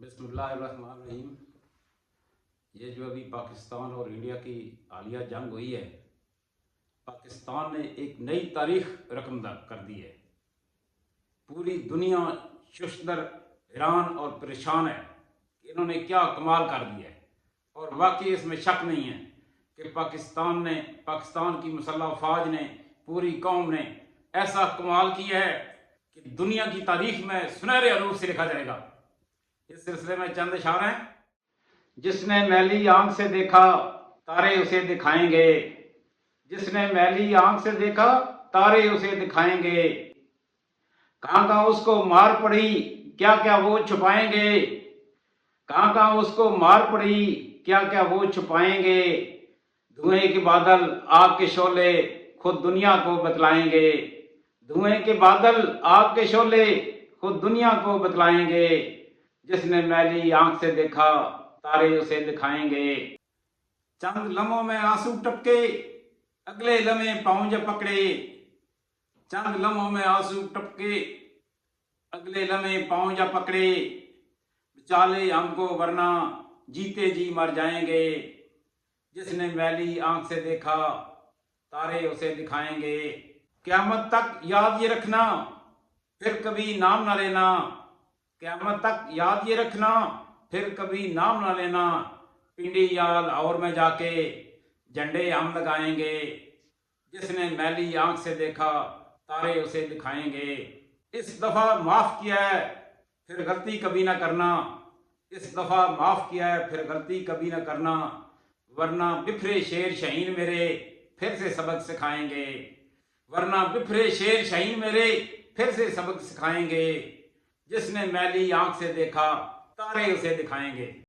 बिस्मिल्लाहिर्रहमानिर्रहीम। ये जो अभी पाकिस्तान और इंडिया की हालिया जंग हुई है, पाकिस्तान ने एक नई तारीख रकम कर दी है। पूरी दुनिया शुशदर, हैरान और परेशान है कि इन्होंने क्या कमाल कर दिया है। और वाकई इसमें शक नहीं है कि पाकिस्तान की मुसल्लह फ़ौज ने, पूरी कौम ने ऐसा कमाल किया है कि दुनिया की तारीख में सुनहरे अरूप से लिखा जाएगा। इस सिलसिले में चंद इशार हैं। जिसने मैली आंख से देखा तारे उसे दिखाएंगे, जिसने मैली आंख से देखा तारे उसे दिखाएंगे। कहां कहां उसको मार पड़ी, क्या क्या वो छुपाएंगे। कहां कहां उसको मार पड़ी, क्या क्या वो छुपाएंगे। धुएं के बादल, आग के शोले खुद दुनिया को बतलाएंगे। धुएं के बादल, आग के शोले खुद दुनिया को बतलाएंगे। जिसने मैली आंख से देखा तारे उसे दिखाएंगे। चंद लम्हों में आंसू टपके, अगले लम्हे पांव जब पकड़े। चंद लम्हों में आंसू टपके, अगले लम्हे पांव जब पकड़े। बचा ले हमको वरना जीते जी मर जाएंगे। जिसने मैली आंख से देखा तारे उसे दिखाएंगे। क़यामत तक याद ये रखना, फिर कभी नाम ना लेना। क़यामत तक याद ये रखना, फिर कभी नाम ना लेना। पिंडी या लाहौर में जाके झंडे हम लगाएंगे। जिसने मैली आंख से देखा तारे उसे दिखाएंगे। इस दफा माफ किया है, फिर गलती कभी ना करना। इस दफा माफ किया है, फिर गलती कभी ना करना। वरना बिफरे शेर शहीन मेरे फिर से सबक सिखाएंगे। वरना बिफरे शेर शहीन मेरे फिर से सबक सिखाएंगे। जिसने मैली आंख से देखा तारे उसे दिखाएंगे।